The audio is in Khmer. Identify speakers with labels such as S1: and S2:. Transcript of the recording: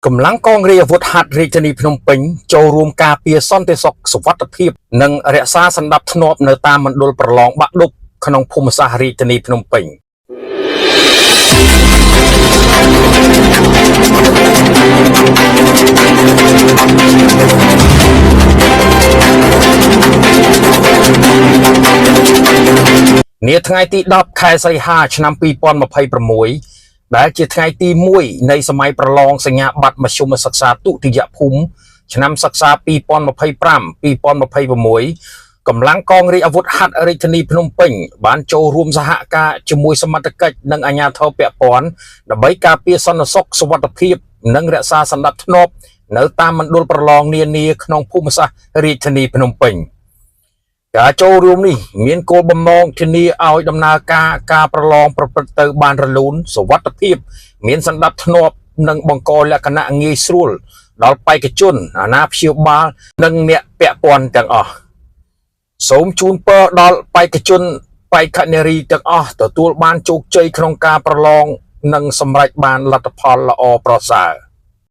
S1: កម្លាំងកងរាជអាវុធហត្ថរាជធានីភ្នំពេញចូលរួមការពារសន្តិសុខសុវត្ថិភាពនិងរក្សាសណ្ដាប់ធ្នាប់នៅតាមមណ្ឌលប្រឡងបាក់ឌុបក្នុងភូមិសាស្ត្ររាជធានីភ្នំពេញនាថ្ងៃទី10ខែសីហាឆ្នាំ2026ដែលជាថ្ងៃទី1នៃសម័យប្រឡងសញ្ញាបត្រមធ្យមសិក្សាទុតិយភូមិឆ្នាំសិក្សា2025-2026កម្លាំងកងរាជអាវុធហត្ថរាជធានីភ្នំពេញបានចូលរួមសហការជាមួយសមត្ថកិច្ចនិងអាជ្ញាធរពាក់ព័ន្ធដើម្បីការពារសន្តិសុខសុវត្ថិភាពនិងរក្សាសណ្ដាប់ធ្នាប់នៅតាមមណ្ឌលប្រឡងនានាក្នុងភូមិសាស្ត្ររាជធានីភ្នំពេញការចូលរួមនេះមានគោលបំណងធានាឲ្យដំណើរការប្រឡងប្រព្រឹត្តទៅបានរលូនសុវត្ថិភាពមានសណ្ដាប់ធ្នាប់និងបង្កលក្ខណៈងាយស្រួលដល់បេក្ខជនអាណាព្យាបាលនិងអ្នកពាក់ព័ន្ធទាំងអស់សូមជូនពរដល់បេក្ខជនបេក្ខនារីទាំងអស់ទទួលបានជោគជ័យក្នុងការប្រឡងនិងសម្រេចបានលទ្ធផលល្អប្រសើរ